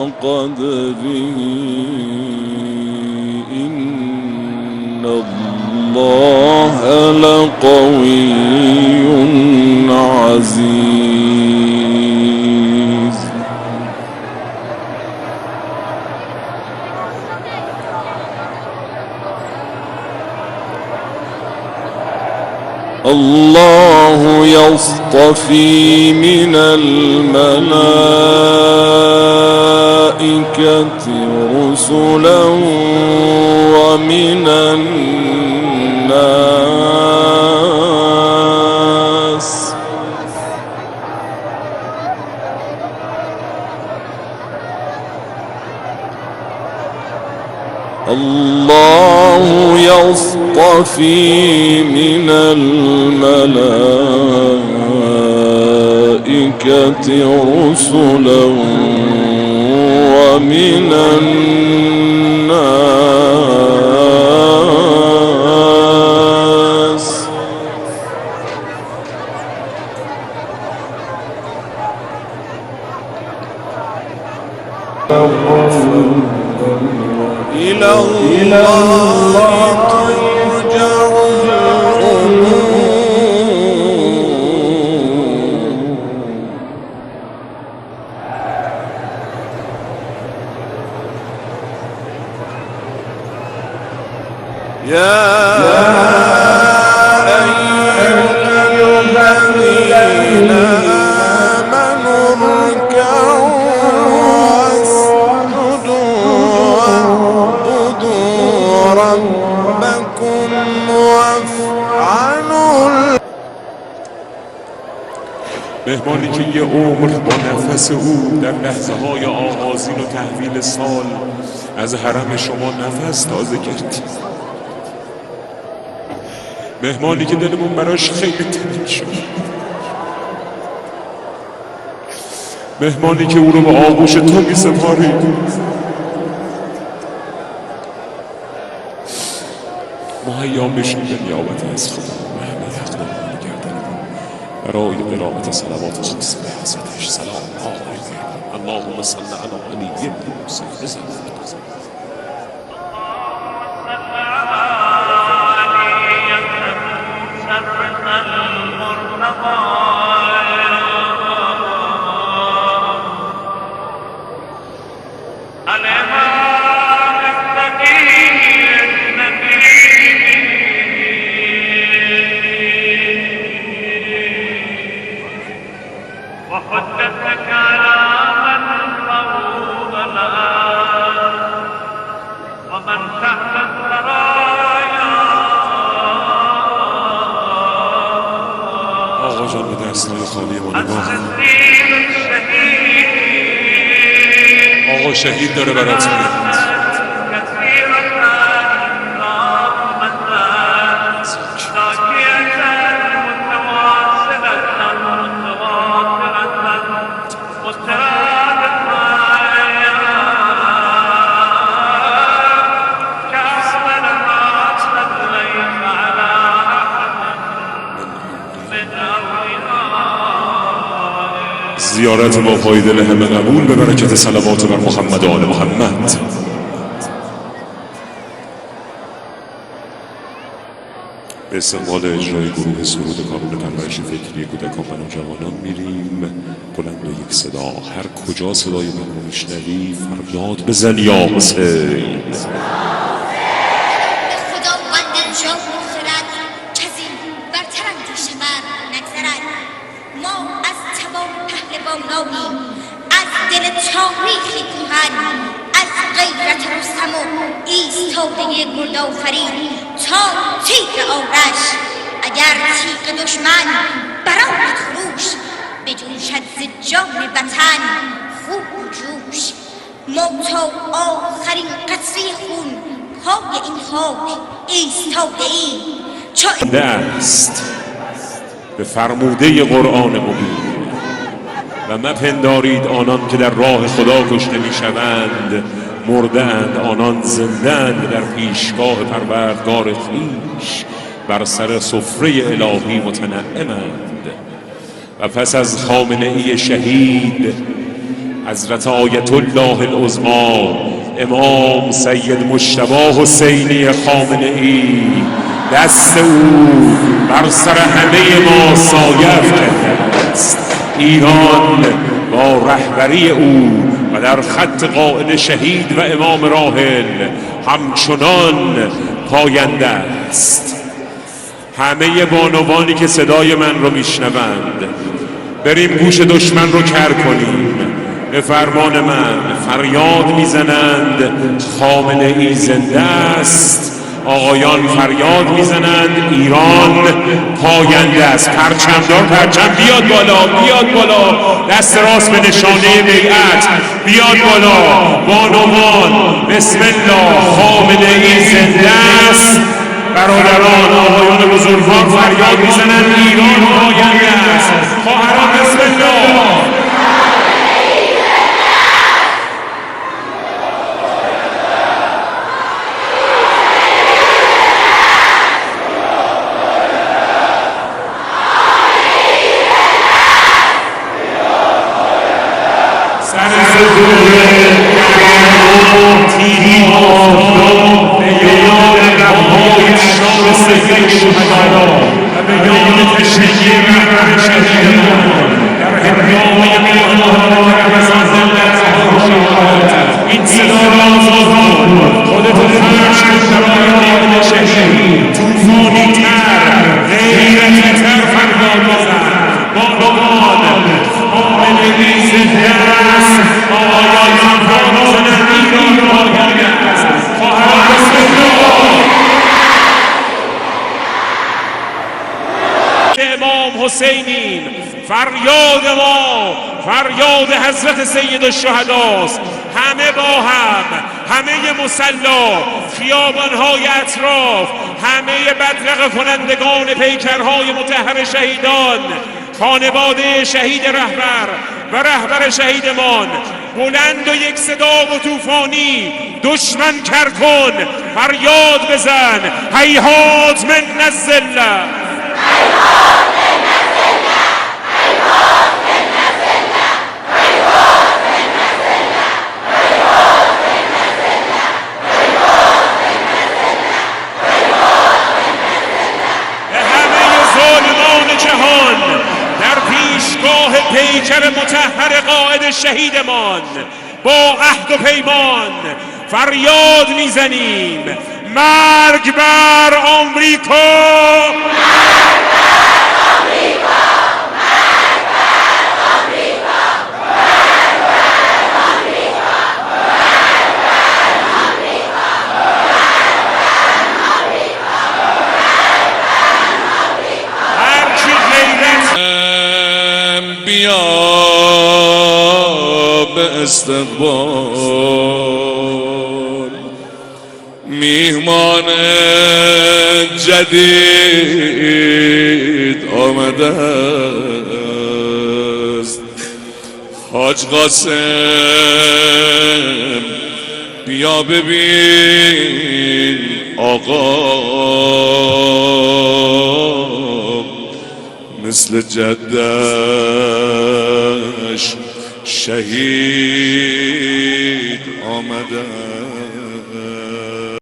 قدره إن الله لقوي عزيز. الله يصطفي من الملائكة رسلا ومن الناس الله يصطفي من الملائكة رسلا ومن الناس إلى الله ترجع الأمور. يا أيها الذين آمنوا اركعوا ربكم وافعلوا. مهمانی که یه عمر با نفس او در لحظه های آغازین و تحویل سال از حرم شما نفس تازه کردید. مهمانی که دلمون براش خیلی تنگ شد. مهمانی که او رو به آغوش تو می سپارید. مهیا بشین به نیابت از خدا و همه اقدام گردن برای قرائت صلوات خاص به حضرتش. سلام اللهم صل علی علی بن موسی. وحجتك على من فوق الآن ومن تحت الثرايا. آقا جان به دستای خالی ما نگاه. آقا شهید داره برات میاد. زیارت با پای دل همه قبول به برکت صلوات بر محمد و آل محمد. به استقبال اجرای گروه سرود کانون پرورش فکری کودکان و نوجوانان میریم. بلند و یک صدا، هر کجا صدای من رو میشنوی فریاد بزن یا حسین. از دل تاریخی کهن، از غیرت رستم و ایستادگی گردآفرین تا تیغ آرش، اگر تیغ دشمن برآید خروش، بجوشد ز جان وطن خون و جوش. ما تا آخرین قطره خون پای این خاک ایستاده ایم. دست به فرموده قرآن مبین و مپندارید آنان که در راه خدا کشته میشوند مرده اند، آنان زنده اند در پیشگاه پروردگار خویش بر سر سفره الهی متنعمند. و پس از خامنه‌ای شهید حضرت آیت الله العظمی امام سید مجتبی حسینی خامنه‌ای دست او بر سر همه ما سایه افکنده است. ایران با رهبری او و در خط قائد شهید و امام راحل همچنان پاینده است. همه بانوانی که صدای من رو میشنوند بریم گوش دشمن رو کر کنیم. به فرمان من فریاد میزنند خامنه‌ای زنده است. آقایان فریاد میزنند ایران پاینده است. پرچمدار پرچم بیاد بالا، بیاد بالا، دست راست به نشانه بیعت بیاد بالا. بانوان بسم الله، خامنه‌ای زنده است. برادران آقایان بزرگوار فریاد میزنند ایران پاینده است. خواهران بسم الله. این صدا را آزاد خودت فرش کن برای شهید توفانی تر غیرتی تر فریاد بزن. بانوان خامنه‌ای زنده است. آقایان فریاد بزنند ایران پاینده است. خواهران بسم الله. امام حسینیم، فریاد ما فریاد حضرت سید الشهداست. همه با هم، همه مسلا، خیابان‌های اطراف، همه بدرقه کنندگان پیکرهای مطهر شهیدان، خانواده شهید رهبر و رهبر شهیدمان، بلند و یک صدا و طوفانی دشمن کر کن، فریاد بزن هیهات من الذله. پیکر مطهر قائد شهیدمان با عهد و پیمان فریاد میزنیم مرگ بر آمریکا. بیا به استقبال میهمان جدید آمده است. حاج قاسم بیا ببین آقا مثل جدش شهید آمده.